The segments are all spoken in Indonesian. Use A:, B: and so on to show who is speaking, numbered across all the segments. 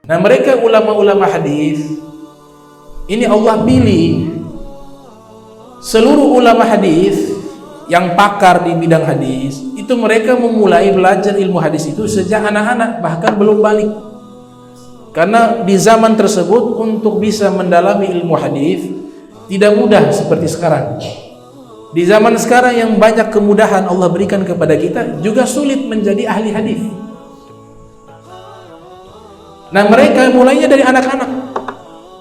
A: Nah, mereka ulama-ulama hadis ini Allah pilih seluruh ulama hadis yang pakar di bidang hadis, itu mereka memulai belajar ilmu hadis itu sejak anak-anak, bahkan belum balik. Karena di zaman tersebut untuk bisa mendalami ilmu hadis tidak mudah seperti sekarang. Di zaman sekarang yang banyak kemudahan Allah berikan kepada kita, juga sulit menjadi ahli hadis. Nah, mereka mulainya dari anak-anak.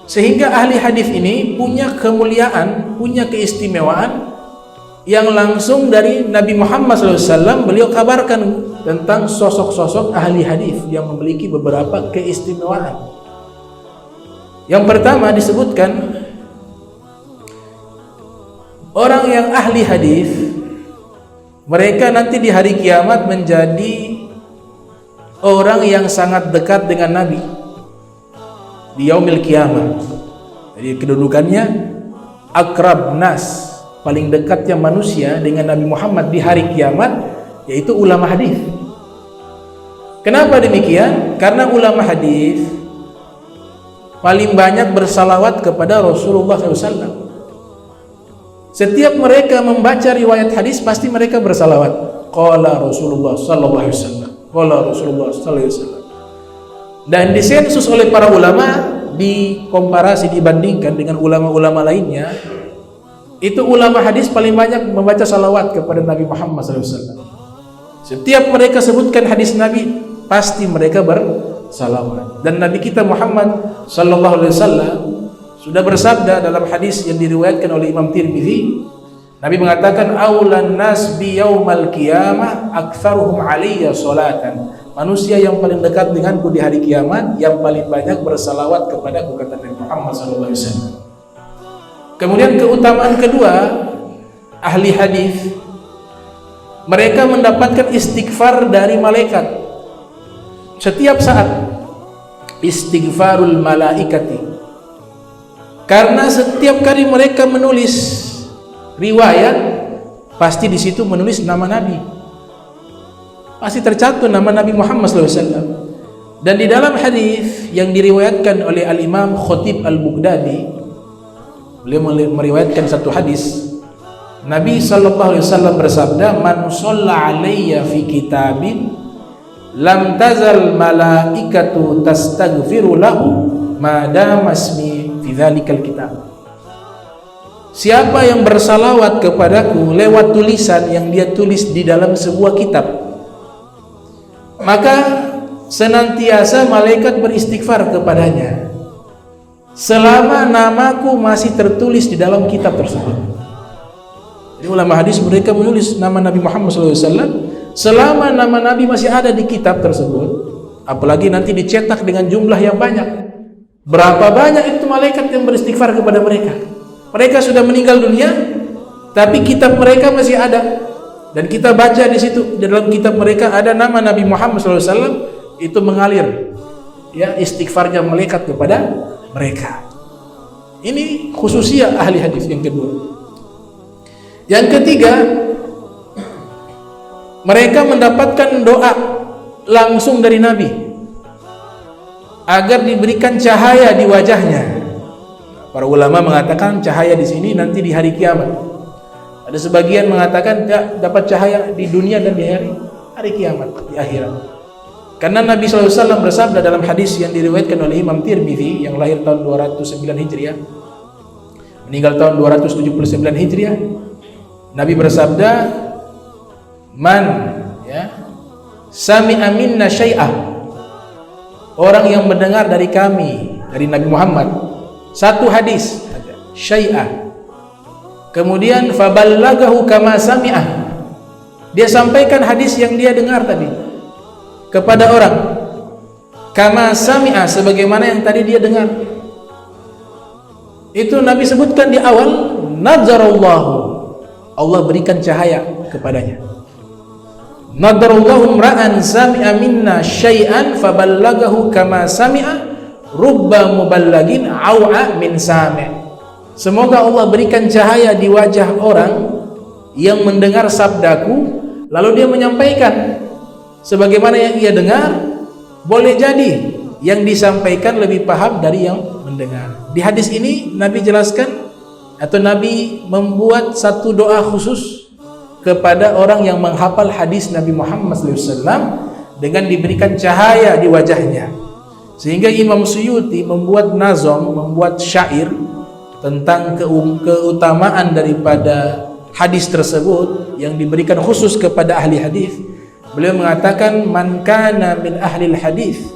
A: Sehingga ahli hadis ini punya kemuliaan, punya keistimewaan yang langsung dari Nabi Muhammad SAW. Beliau kabarkan tentang sosok-sosok ahli hadis yang memiliki beberapa keistimewaan. Yang pertama disebutkan, orang yang ahli hadis, mereka nanti di hari kiamat menjadi orang yang sangat dekat dengan Nabi di yaumil kiamat. Jadi kedudukannya akrab nas, paling dekatnya manusia dengan Nabi Muhammad di hari kiamat, yaitu ulama hadis. Kenapa demikian? Karena ulama hadis paling banyak bersalawat kepada Rasulullah SAW. Setiap mereka membaca riwayat hadis pasti mereka bersalawat. Qala Rasulullah sallallahu alaihi wasallam. Qala Rasulullah sallallahu alaihi wasallam. Dan disensus oleh para ulama, dikomparasi, dibandingkan dengan ulama-ulama lainnya, itu ulama hadis paling banyak membaca salawat kepada Nabi Muhammad SAW. Setiap mereka sebutkan hadis Nabi, pasti mereka bersalawat. Dan Nabi kita Muhammad SAW sudah bersabda dalam hadis yang diriwayatkan oleh Imam Tirmidzi, Nabi mengatakan, aulan nas bi yaumal qiyamah aktsaruhum alayya salatan. Manusia yang paling dekat denganku di hari kiamat, yang paling banyak bersalawat kepadaku, kata Nabi Muhammad SAW. Kemudian keutamaan kedua, ahli hadis, mereka mendapatkan istighfar dari malaikat setiap saat, istighfarul malaikati. Karena setiap kali mereka menulis riwayat, pasti di situ menulis nama Nabi, pasti tercantum nama Nabi Muhammad SAW. Dan di dalam hadis yang diriwayatkan oleh Al-Imam Khatib Al-Baghdadi, beliau meriwayatkan satu hadis, Nabi SAW bersabda, man shalla alayya fi kitabin lam tazal malaikatu tastaghfiru lahu ma dama ismi fi dzalikal kitab. Siapa yang bersalawat kepadaku lewat tulisan yang dia tulis di dalam sebuah kitab, maka senantiasa malaikat beristighfar kepadanya selama namaku masih tertulis di dalam kitab tersebut. Jadi ulama hadis mereka menulis nama Nabi Muhammad SAW selama nama Nabi masih ada di kitab tersebut, apalagi nanti dicetak dengan jumlah yang banyak. Berapa banyak itu malaikat yang beristighfar kepada mereka. Mereka sudah meninggal dunia, tapi kitab mereka masih ada, dan kita baca di situ, di dalam kitab mereka ada nama Nabi Muhammad SAW, itu mengalir, ya, istighfarnya malaikat kepada mereka. Ini khususnya ahli hadis yang kedua. Yang ketiga, mereka mendapatkan doa langsung dari Nabi agar diberikan cahaya di wajahnya. Para ulama mengatakan cahaya di sini nanti di hari kiamat. Ada sebagian mengatakan dapat cahaya di dunia dan di hari kiamat, di akhirat. Karena Nabi SAW bersabda dalam hadis yang diriwayatkan oleh Imam Tirmidzi yang lahir tahun 209 Hijriah, meninggal tahun 279 Hijriah, Nabi bersabda, man, ya, sami'a minna syai'ah, orang yang mendengar dari kami, dari Nabi Muhammad, satu hadis, syai'ah, kemudian faballagahu kama sami'ah, dia sampaikan hadis yang dia dengar tadi kepada orang, kama sami'ah, sebagaimana yang tadi dia dengar. Itu Nabi sebutkan di awal, nazzarallahu, Allah berikan cahaya kepadanya. Nadarallahu ra'an sami'a minna syai'an faballagahu kama sami'a rubba muballagin au'a min sami'. Semoga Allah berikan cahaya di wajah orang yang mendengar sabdaku, lalu dia menyampaikan sebagaimana yang ia dengar. Boleh jadi yang disampaikan lebih paham dari yang mendengar. Di hadis ini Nabi jelaskan atau Nabi membuat satu doa khusus kepada orang yang menghafal hadis Nabi Muhammad SAW dengan diberikan cahaya di wajahnya. Sehingga Imam Suyuti membuat nazam, membuat syair tentang keutamaan daripada hadis tersebut yang diberikan khusus kepada ahli hadis. Beliau mengatakan, man kana min ahli hadis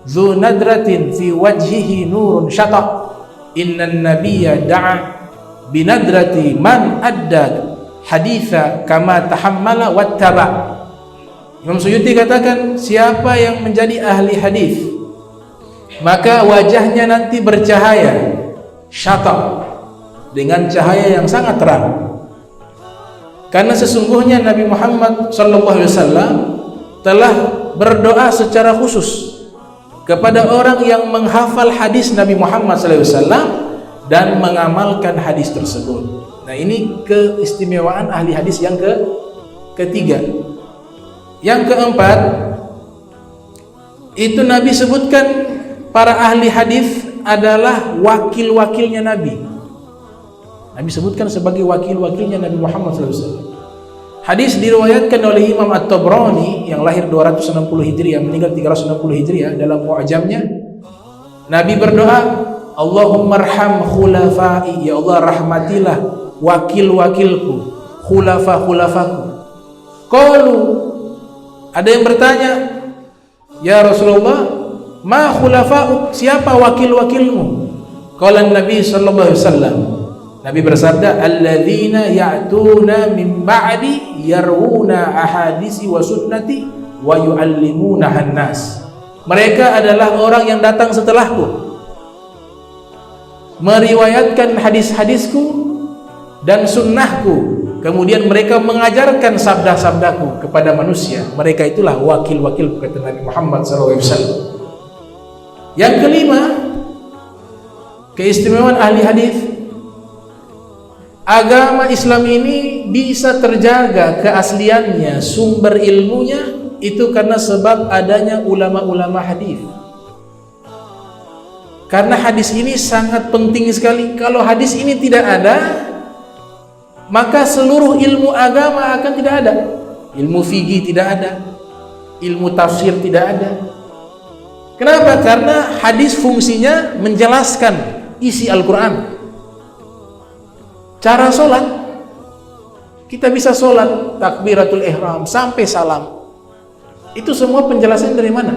A: dzu nadratin fi wajhihi nurun syata innan nabiyya da'a binadrati man adda haditha kama tahammala wattaba. Imam Suyuti katakan, siapa yang menjadi ahli hadis maka wajahnya nanti bercahaya syata, dengan cahaya yang sangat terang. Karena sesungguhnya Nabi Muhammad SAW telah berdoa secara khusus kepada orang yang menghafal hadis Nabi Muhammad SAW dan mengamalkan hadis tersebut. Nah, ini keistimewaan ahli hadis yang ketiga. Yang keempat, itu Nabi sebutkan para ahli hadis adalah wakil-wakilnya Nabi. Nabi sebutkan sebagai wakil-wakilnya Nabi Muhammad SAW. Hadis diriwayatkan oleh Imam At-Tabrani yang lahir 260 Hijriah, meninggal 360 Hijriah. Dalam mu'jamnya Nabi berdoa, Allahumma arham khulafai, ya Allah rahmatilah wakil-wakilku, khulafaku. Qalu, ada yang bertanya, ya Rasulullah, ma khulafa'uk, siapa wakil-wakilmu? Qala Nabi sallallahu alaihi wasallam, Nabi bersabda, alladzina ya'tuna min ba'di yarwuna ahadisi wa sunnati wa yu'allimuna hannas. Mereka adalah orang yang datang setelahku, meriwayatkan hadis-hadisku dan sunnahku, kemudian mereka mengajarkan sabda-sabdaku kepada manusia. Mereka itulah wakil-wakil, kata Nabi Muhammad SAW. Yang kelima, keistimewaan ahli hadis, agama Islam ini bisa terjaga keasliannya, sumber ilmunya, itu karena sebab adanya ulama-ulama hadis. Karena hadis ini sangat penting sekali. Kalau hadis ini tidak ada, maka seluruh ilmu agama akan tidak ada. Ilmu fikih tidak ada, ilmu tafsir tidak ada. Kenapa? Karena hadis fungsinya menjelaskan isi Al-Quran. Cara sholat, kita bisa sholat takbiratul ihram sampai salam, itu semua penjelasan dari mana?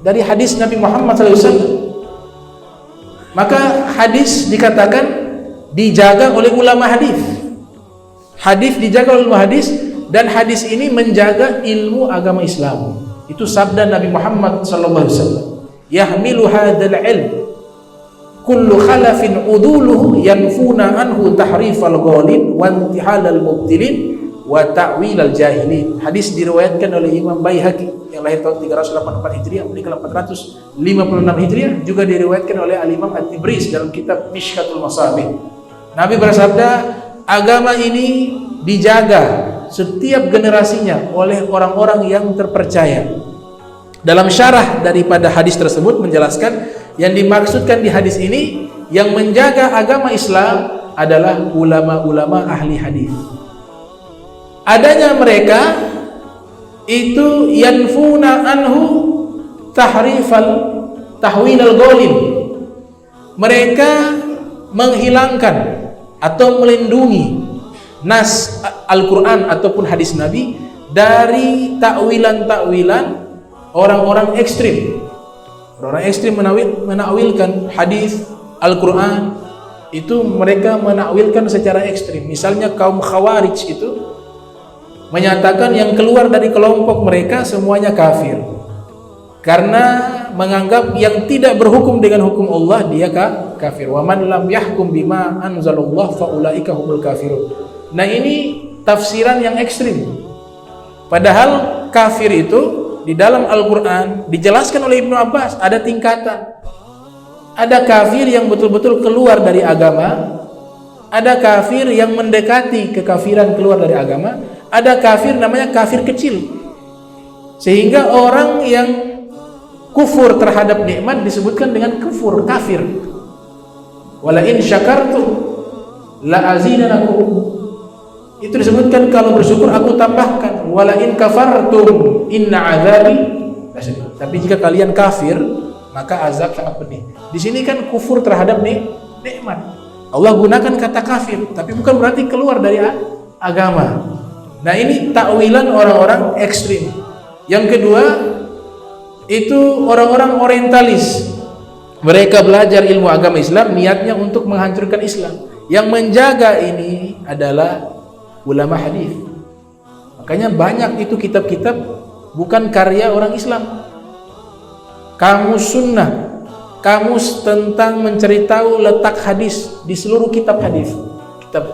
A: Dari hadis Nabi Muhammad SAW. Maka hadis dikatakan dijaga oleh ulama hadis. Hadis dijaga oleh ulama hadis, dan hadis ini menjaga ilmu agama Islam. Itu sabda Nabi Muhammad SAW. Yahmilu hadzal ilm kullu khalafin uduluhu yanfuna anhu tahrifal ghalin wa intihalal mubtilin wa ta'wilal jahilin. Hadis diriwayatkan oleh Imam Baihaqi yang lahir tahun 384 Hijriah, meninggal 456 Hijriah, juga diriwayatkan oleh Al-Imam At-Tibris dalam kitab Mishkatul Masabih. Nabi bersabda, agama ini dijaga setiap generasinya oleh orang-orang yang terpercaya. Dalam syarah daripada hadis tersebut menjelaskan, yang dimaksudkan di hadis ini yang menjaga agama Islam adalah ulama-ulama ahli hadis. Adanya mereka itu yanfuna anhu tahwilal ghalin. Mereka menghilangkan atau melindungi nas Al-Quran ataupun hadis Nabi dari takwilan-takwilan orang-orang ekstrim. Orang ekstrim menakwilkan hadis Al-Quran, itu mereka menakwilkan secara ekstrim. Misalnya kaum Khawarij itu menyatakan yang keluar dari kelompok mereka semuanya kafir, karena menganggap yang tidak berhukum dengan hukum Allah dia kafir. Wa man lam yahkum bima anzalallah fa ulaika humul kafirun. Nah, ini tafsiran yang ekstrim. Padahal kafir itu di dalam Al-Quran dijelaskan oleh Ibnu Abbas ada tingkatan. Ada kafir yang betul-betul keluar dari agama, ada kafir yang mendekati kekafiran keluar dari agama, ada kafir namanya kafir kecil. Sehingga orang yang kufur terhadap nikmat disebutkan dengan kafir. Wala in syakartum la azidanakum. Itu disebutkan kalau bersyukur aku tambahkan. Wala in kafartum inna azabi lasyadid. Tapi jika kalian kafir, maka azab sangat pedih. Di sini kan kufur terhadap nikmat. Allah gunakan kata kafir, tapi bukan berarti keluar dari agama. Nah, ini takwilan orang-orang ekstrim. Yang kedua, itu orang-orang orientalis. Mereka belajar ilmu agama Islam niatnya untuk menghancurkan Islam. Yang menjaga ini adalah ulama hadis. Makanya banyak itu kitab-kitab bukan karya orang Islam. Kamus sunnah, kamus tentang mencari tahu letak hadis di seluruh kitab hadis. Kitab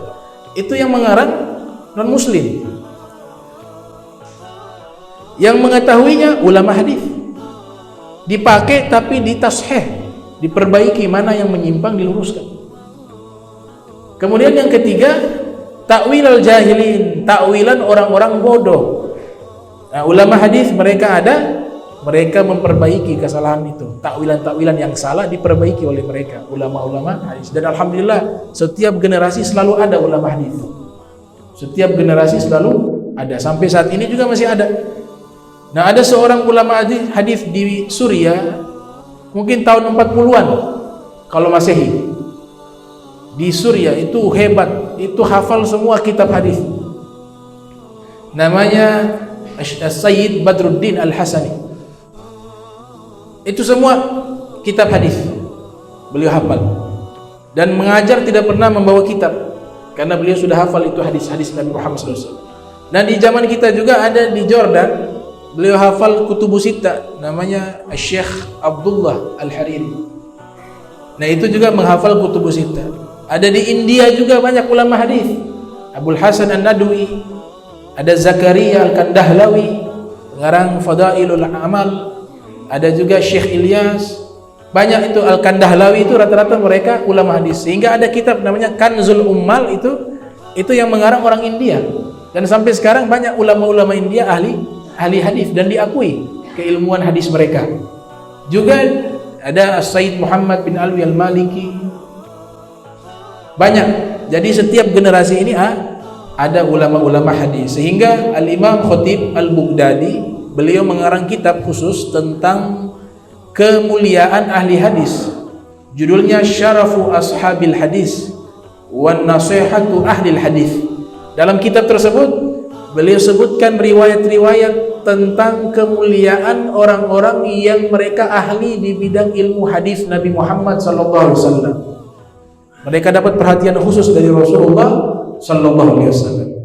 A: itu yang mengarang non muslim. Yang mengetahuinya ulama hadis. Dipakai tapi ditasheh, diperbaiki, mana yang menyimpang diluruskan. Kemudian yang ketiga, takwil al-jahilin, takwilan orang-orang bodoh. Nah, ulama hadis mereka memperbaiki kesalahan itu. Takwilan-takwilan yang salah diperbaiki oleh mereka, ulama-ulama hadis. Dan alhamdulillah setiap generasi selalu ada ulama hadis. Setiap generasi selalu ada, sampai saat ini juga masih ada. Nah, ada seorang ulama hadis di Suriah, mungkin tahun 40-an kalau Masehi. Di Suriah itu hebat, itu hafal semua kitab hadis. Namanya Sayyid Badruddin Al-Hasani. Itu semua kitab hadis beliau hafal. Dan mengajar tidak pernah membawa kitab, karena beliau sudah hafal itu hadis-hadis Nabi Muhammad SAW. Dan di zaman kita juga ada di Jordan, beliau hafal Kutubus Sittah, namanya Syekh Abdullah Al-Hariri. Nah, itu juga menghafal Kutubus Sittah. Ada di India juga banyak ulama hadis. Abul Hasan An-Nadwi, ada Zakaria Al-Kandahlawi, pengarang Fadailul Amal. Ada juga Syekh Ilyas. Banyak itu Al-Kandahlawi, itu rata-rata mereka ulama hadis. Sehingga ada kitab namanya Kanzul Ummal, itu yang mengarang orang India. Dan sampai sekarang banyak ulama-ulama India ahli hadis dan diakui keilmuan hadis mereka. Juga ada Sayyid Muhammad bin Alwi Al-Maliki. Banyak. Jadi setiap generasi ini ada ulama-ulama hadis. Sehingga Al-Imam Khatib Al-Baghdadi, beliau mengarang kitab khusus tentang kemuliaan ahli hadis. Judulnya Syarafu Ashabil Hadis wan Nasihatu Ahlil Hadis. Dalam kitab tersebut beliau sebutkan riwayat-riwayat tentang kemuliaan orang-orang yang mereka ahli di bidang ilmu hadis Nabi Muhammad SAW. Mereka dapat perhatian khusus dari Rasulullah SAW.